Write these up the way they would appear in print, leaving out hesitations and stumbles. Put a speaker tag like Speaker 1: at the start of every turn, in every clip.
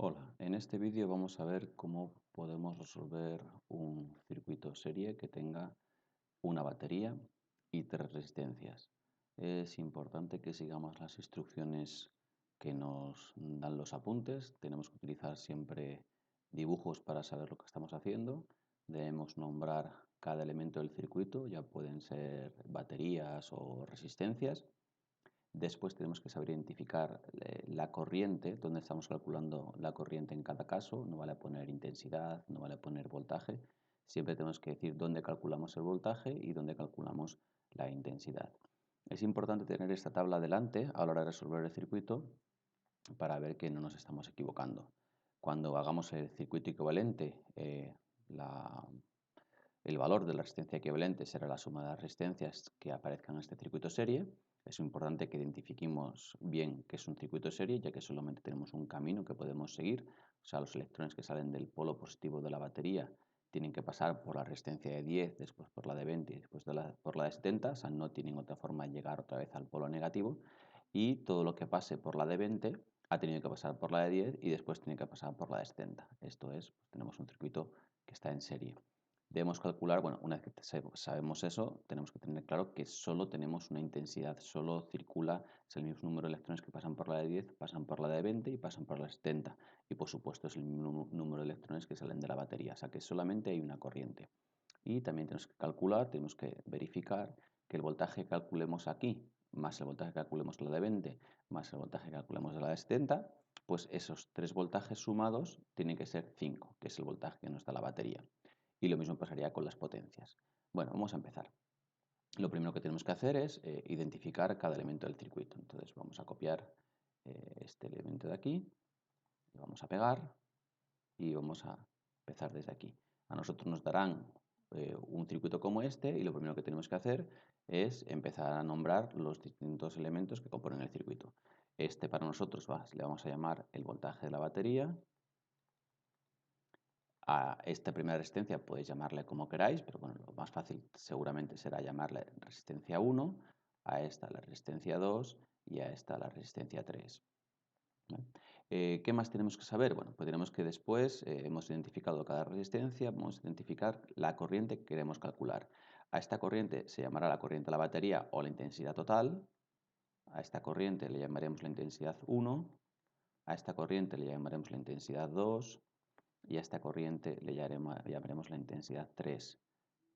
Speaker 1: Hola, en este vídeo vamos a ver cómo podemos resolver un circuito serie que tenga una batería y tres resistencias. Es importante que sigamos las instrucciones que nos dan los apuntes. Tenemos que utilizar siempre dibujos para saber lo que estamos haciendo. Debemos nombrar cada elemento del circuito, ya pueden ser baterías o resistencias. Después tenemos que saber identificar la corriente, donde estamos calculando la corriente en cada caso. No vale poner intensidad, no vale poner voltaje. Siempre tenemos que decir dónde calculamos el voltaje y dónde calculamos la intensidad. Es importante tener esta tabla delante a la hora de resolver el circuito para ver que no nos estamos equivocando. Cuando hagamos el circuito equivalente, el valor de la resistencia equivalente será la suma de las resistencias que aparezcan en este circuito serie. Es importante que identifiquemos bien qué es un circuito serie, ya que solamente tenemos un camino que podemos seguir. O sea, los electrones que salen del polo positivo de la batería tienen que pasar por la resistencia de 10, después por la de 20 y después por la de 70. O sea, no tienen otra forma de llegar otra vez al polo negativo. Y todo lo que pase por la de 20 ha tenido que pasar por la de 10 y después tiene que pasar por la de 70. Esto es, tenemos un circuito que está en serie. Debemos calcular, bueno, una vez que sabemos eso, tenemos que tener claro que solo tenemos una intensidad, solo circula, es el mismo número de electrones que pasan por la de 10, pasan por la de 20 y pasan por la de 70. Y por supuesto es el mismo número de electrones que salen de la batería, o sea que solamente hay una corriente. Y también tenemos que calcular, tenemos que verificar que el voltaje que calculemos aquí, más el voltaje que calculemos la de 20, más el voltaje que calculemos de la de 70, pues esos tres voltajes sumados tienen que ser 5, que es el voltaje que nos da la batería. Y lo mismo pasaría con las potencias. Bueno, vamos a empezar. Lo primero que tenemos que hacer es identificar cada elemento del circuito. Entonces vamos a copiar este elemento de aquí, lo vamos a pegar y vamos a empezar desde aquí. A nosotros nos darán un circuito como este y lo primero que tenemos que hacer es empezar a nombrar los distintos elementos que componen el circuito. Este para nosotros le vamos a llamar el voltaje de la batería. A esta primera resistencia podéis llamarle como queráis, pero bueno, lo más fácil seguramente será llamarle resistencia 1, a esta la resistencia 2 y a esta la resistencia 3. ¿Vale? ¿Qué más tenemos que saber? Bueno, pues tenemos que después hemos identificado cada resistencia, vamos a identificar la corriente que queremos calcular. A esta corriente se llamará la corriente de la batería o la intensidad total. A esta corriente le llamaremos la intensidad 1. A esta corriente le llamaremos la intensidad 2 y a esta corriente le llamaremos la intensidad 3.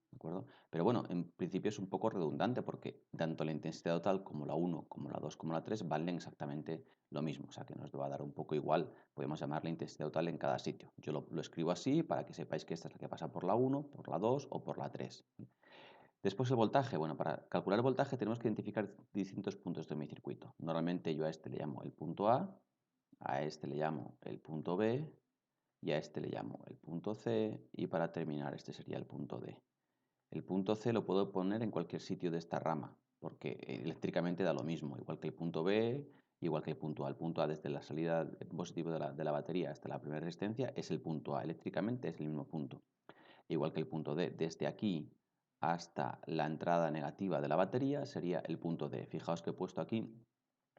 Speaker 1: ¿De acuerdo? Pero bueno, en principio es un poco redundante porque tanto la intensidad total como la 1, como la 2, como la 3 valen exactamente lo mismo. O sea que nos va a dar un poco igual. Podemos llamar la intensidad total en cada sitio. Yo lo escribo así para que sepáis que esta es la que pasa por la 1, por la 2 o por la 3. Después el voltaje. Bueno, para calcular el voltaje tenemos que identificar distintos puntos de mi circuito. Normalmente yo a este le llamo el punto A este le llamo el punto B y a este le llamo el punto C y para terminar este sería el punto D. El punto C lo puedo poner en cualquier sitio de esta rama porque eléctricamente da lo mismo, igual que el punto B, igual que el punto A. El punto A desde la salida positivo de la batería hasta la primera resistencia es el punto A, eléctricamente es el mismo punto. Igual que el punto D, desde aquí hasta la entrada negativa de la batería sería el punto D. Fijaos que he puesto aquí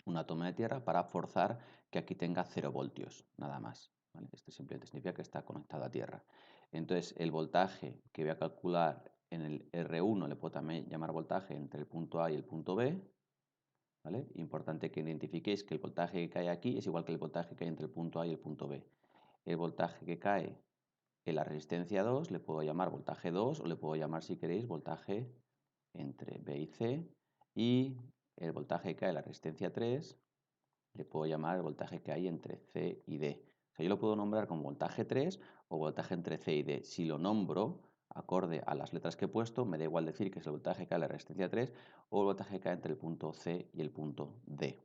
Speaker 1: una toma de tierra para forzar que aquí tenga 0 voltios, nada más. ¿Vale? Esto simplemente significa que está conectado a tierra. Entonces, el voltaje que voy a calcular en el R1 le puedo también llamar voltaje entre el punto A y el punto B. ¿Vale? Importante que identifiquéis que el voltaje que cae aquí es igual que el voltaje que hay entre el punto A y el punto B. El voltaje que cae en la resistencia 2 le puedo llamar voltaje 2 o le puedo llamar, si queréis, voltaje entre B y C. Y el voltaje que cae en la resistencia 3 le puedo llamar el voltaje que hay entre C y D. O sea, yo lo puedo nombrar como voltaje 3 o voltaje entre C y D. Si lo nombro acorde a las letras que he puesto, me da igual decir que es el voltaje que cae en la resistencia 3 o el voltaje que cae entre el punto C y el punto D.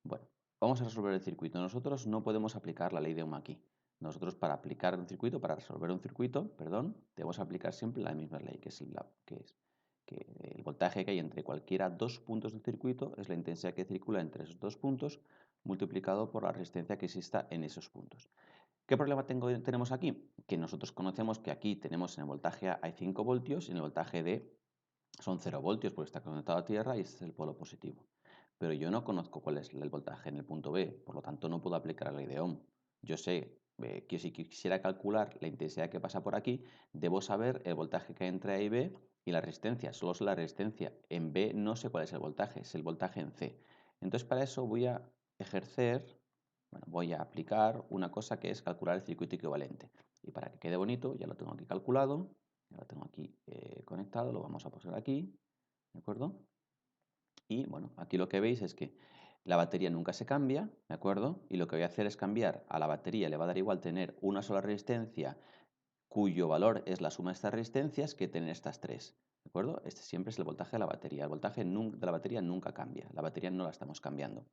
Speaker 1: Bueno, vamos a resolver el circuito. Nosotros no podemos aplicar la ley de Ohm aquí. Nosotros para aplicar un circuito, para resolver un circuito, perdón, debemos aplicar siempre la misma ley, que el voltaje que hay entre cualquiera dos puntos del circuito es la intensidad que circula entre esos dos puntos multiplicado por la resistencia que exista en esos puntos. ¿Qué problema tenemos aquí? Que nosotros conocemos que aquí tenemos en el voltaje A hay 5 voltios y en el voltaje D son 0 voltios porque está conectado a tierra y este es el polo positivo. Pero yo no conozco cuál es el voltaje en el punto B, por lo tanto no puedo aplicar la ley de Ohm. yo sé que si quisiera calcular la intensidad que pasa por aquí, debo saber el voltaje que hay entre A y B y la resistencia. Solo sé la resistencia. En B no sé cuál es el voltaje, es el voltaje en C. Entonces, para eso voy a voy a aplicar una cosa que es calcular el circuito equivalente. Y para que quede bonito, ya lo tengo aquí calculado, ya lo tengo aquí conectado, lo vamos a poner aquí, ¿de acuerdo? Y bueno, aquí lo que veis es que la batería nunca se cambia, ¿de acuerdo? Y lo que voy a hacer es cambiar a la batería, le va a dar igual tener una sola resistencia cuyo valor es la suma de estas resistencias que tener estas tres, ¿de acuerdo? Este siempre es el voltaje de la batería. El voltaje de la batería nunca cambia, la batería no la estamos cambiando.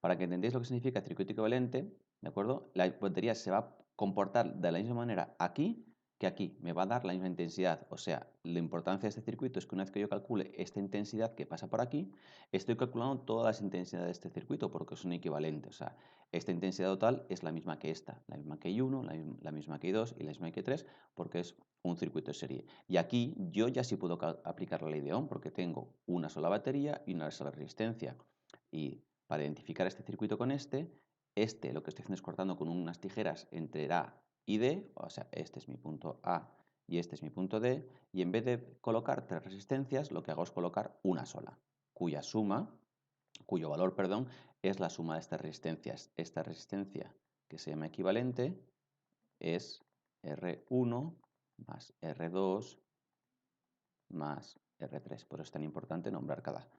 Speaker 1: Para que entendáis lo que significa circuito equivalente, ¿de acuerdo? La batería se va a comportar de la misma manera aquí que aquí. Me va a dar la misma intensidad. O sea, la importancia de este circuito es que una vez que yo calcule esta intensidad que pasa por aquí, estoy calculando todas las intensidades de este circuito porque son equivalentes. O sea, esta intensidad total es la misma que esta, la misma que I1, la misma que I2 y la misma que I3 porque es un circuito de serie. Y aquí yo ya sí puedo aplicar la ley de Ohm porque tengo una sola batería y una sola resistencia. Y para identificar este circuito con este lo que estoy haciendo es cortando con unas tijeras entre A y D, o sea, este es mi punto A y este es mi punto D, y en vez de colocar tres resistencias, lo que hago es colocar una sola, cuyo valor, perdón, es la suma de estas resistencias. Esta resistencia, que se llama equivalente, es R1 más R2 más R3. Por eso es tan importante nombrar cada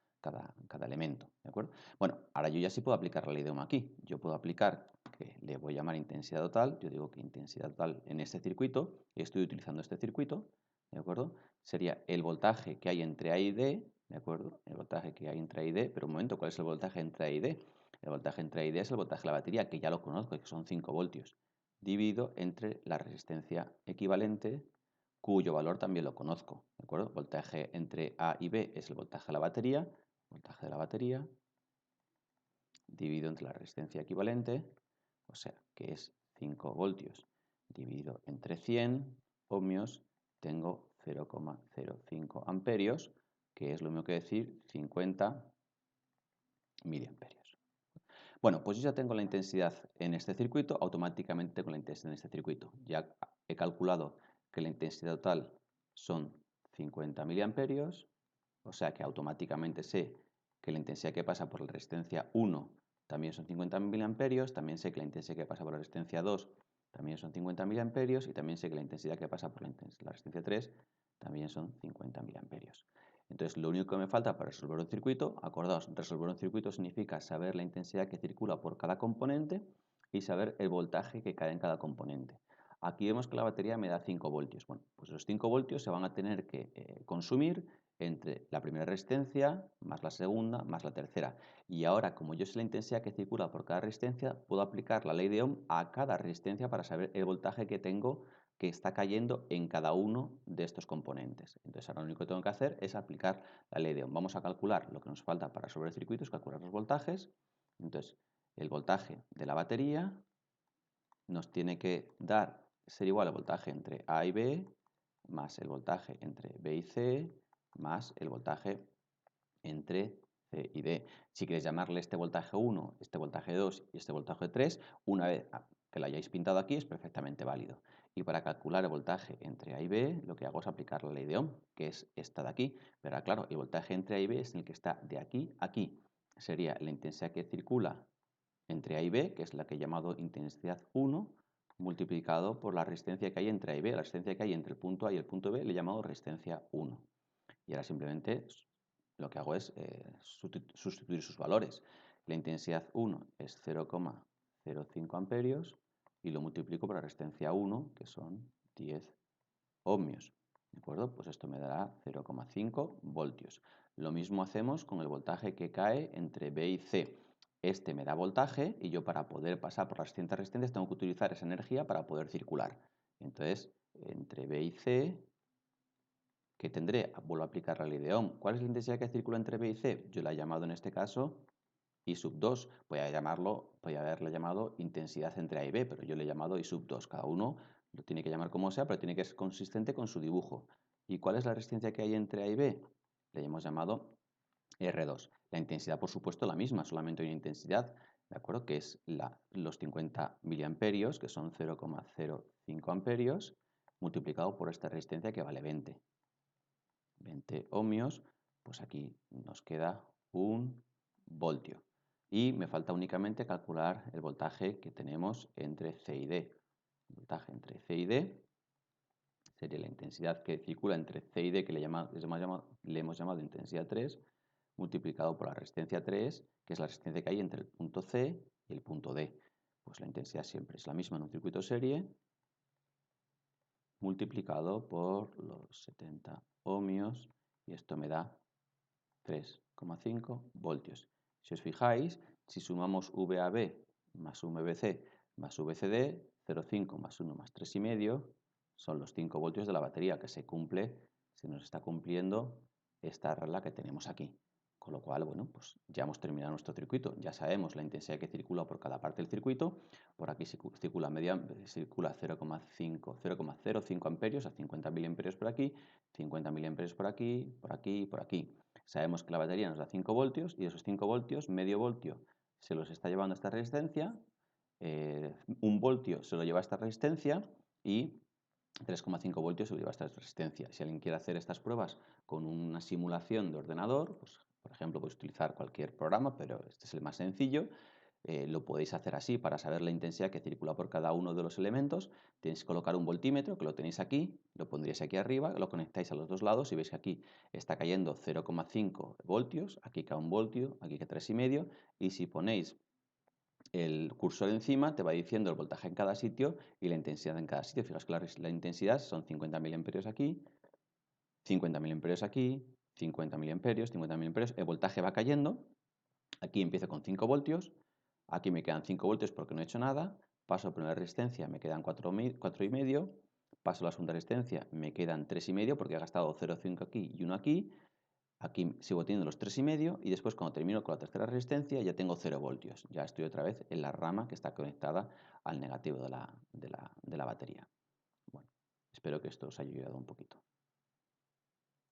Speaker 1: elemento, ¿de acuerdo? Bueno, ahora yo ya sí puedo aplicar la ley de Ohm aquí. Yo puedo aplicar, que le voy a llamar intensidad total, yo digo que intensidad total en este circuito, y estoy utilizando este circuito, ¿de acuerdo? Sería el voltaje que hay entre A y D, ¿de acuerdo? El voltaje que hay entre A y D, pero un momento, ¿cuál es el voltaje entre A y D? El voltaje entre A y D es el voltaje de la batería, que ya lo conozco, que son 5 voltios, dividido entre la resistencia equivalente, cuyo valor también lo conozco, ¿de acuerdo? Voltaje entre A y B es el voltaje de la batería, dividido entre la resistencia equivalente, o sea, que es 5 voltios, dividido entre 100 ohmios, tengo 0,05 amperios, que es lo mismo que decir 50 miliamperios. Bueno, pues yo ya tengo la intensidad en este circuito, automáticamente tengo la intensidad en este circuito. Ya he calculado que la intensidad total son 50 miliamperios, o sea que automáticamente sé que la intensidad que pasa por la resistencia 1 también son 50 miliamperios, también sé que la intensidad que pasa por la resistencia 2 también son 50 miliamperios y también sé que la intensidad que pasa por la resistencia 3 también son 50 miliamperios. Entonces, lo único que me falta para resolver un circuito, acordaos, resolver un circuito significa saber la intensidad que circula por cada componente y saber el voltaje que cae en cada componente. Aquí vemos que la batería me da 5 voltios. Bueno, pues esos 5 voltios se van a tener que consumir entre la primera resistencia, más la segunda, más la tercera. Y ahora, como yo sé la intensidad que circula por cada resistencia, puedo aplicar la ley de Ohm a cada resistencia para saber el voltaje que tengo que está cayendo en cada uno de estos componentes. Entonces ahora lo único que tengo que hacer es aplicar la ley de Ohm. Vamos a calcular lo que nos falta para resolver el circuito, es calcular los voltajes. Entonces el voltaje de la batería nos tiene que ser igual al voltaje entre A y B, más el voltaje entre B y C, más el voltaje entre C y D. Si queréis llamarle este voltaje 1, este voltaje 2 y este voltaje 3, una vez que lo hayáis pintado aquí es perfectamente válido. Y para calcular el voltaje entre A y B, lo que hago es aplicar la ley de Ohm, que es esta de aquí. Pero claro, el voltaje entre A y B es el que está de aquí a aquí. Sería la intensidad que circula entre A y B, que es la que he llamado intensidad 1, multiplicado por la resistencia que hay entre A y B. La resistencia que hay entre el punto A y el punto B le he llamado resistencia 1. Y ahora simplemente lo que hago es sustituir sus valores. La intensidad 1 es 0,05 amperios y lo multiplico por la resistencia 1, que son 10 ohmios. ¿De acuerdo? Pues esto me dará 0,5 voltios. Lo mismo hacemos con el voltaje que cae entre B y C. Este me da voltaje y yo para poder pasar por las distintas resistencias tengo que utilizar esa energía para poder circular. Entonces, entre B y C, ¿qué tendré? Vuelvo a aplicar la ley de Ohm. ¿Cuál es la intensidad que circula entre B y C? Yo la he llamado en este caso I sub 2. Podría haberle llamado intensidad entre A y B, pero yo le he llamado I sub 2. Cada uno lo tiene que llamar como sea, pero tiene que ser consistente con su dibujo. ¿Y cuál es la resistencia que hay entre A y B? Le hemos llamado R2. La intensidad, por supuesto, la misma, solamente hay una intensidad. ¿de acuerdo? Que es los 50 miliamperios, que son 0,05 amperios, multiplicado por esta resistencia que vale 20. 20 ohmios, pues aquí nos queda 1 voltio. Y me falta únicamente calcular el voltaje que tenemos entre C y D. El voltaje entre C y D sería la intensidad que circula entre C y D, que le hemos llamado intensidad 3, multiplicado por la resistencia 3, que es la resistencia que hay entre el punto C y el punto D. Pues la intensidad siempre es la misma en un circuito serie, multiplicado por los 70 ohmios, y esto me da 3,5 voltios. Si os fijáis, si sumamos VAB más VBC más VCD, 0,5 más 1 más 3,5 son los 5 voltios de la batería, que se nos está cumpliendo esta regla que tenemos aquí. Con lo cual, bueno, pues ya hemos terminado nuestro circuito. Ya sabemos la intensidad que circula por cada parte del circuito. Por aquí circula 0,05 amperios a 50 miliamperios por aquí, 50 miliamperios por aquí, por aquí y por aquí. Sabemos que la batería nos da 5 voltios y de esos 5 voltios, medio voltio se los está llevando a esta resistencia, 1 voltio se lo lleva a esta resistencia y 3,5 voltios se lo lleva a esta resistencia. Si alguien quiere hacer estas pruebas con una simulación de ordenador, pues por ejemplo podéis utilizar cualquier programa, pero este es el más sencillo. Lo podéis hacer así para saber la intensidad que circula por cada uno de los elementos. Tenéis que colocar un voltímetro, que lo tenéis aquí, lo pondríais aquí arriba, lo conectáis a los dos lados y veis que aquí está cayendo 0,5 voltios, aquí cae 1 voltio, aquí cae 3,5, y si ponéis el cursor encima te va diciendo el voltaje en cada sitio y la intensidad en cada sitio. Fijaos que la intensidad son 50 miliamperios aquí, 50 miliamperios aquí, 50 miliamperios, 50 miliamperios. El voltaje va cayendo. Aquí empiezo con 5 voltios. Aquí me quedan 5 voltios porque no he hecho nada. Paso a la primera resistencia, me quedan 4,5. Paso a la segunda resistencia, me quedan 3,5 porque he gastado 0,5 aquí y 1 aquí. Aquí sigo teniendo los 3,5 y después cuando termino con la tercera resistencia ya tengo 0 voltios. Ya estoy otra vez en la rama que está conectada al negativo de la batería. Bueno, espero que esto os haya ayudado un poquito.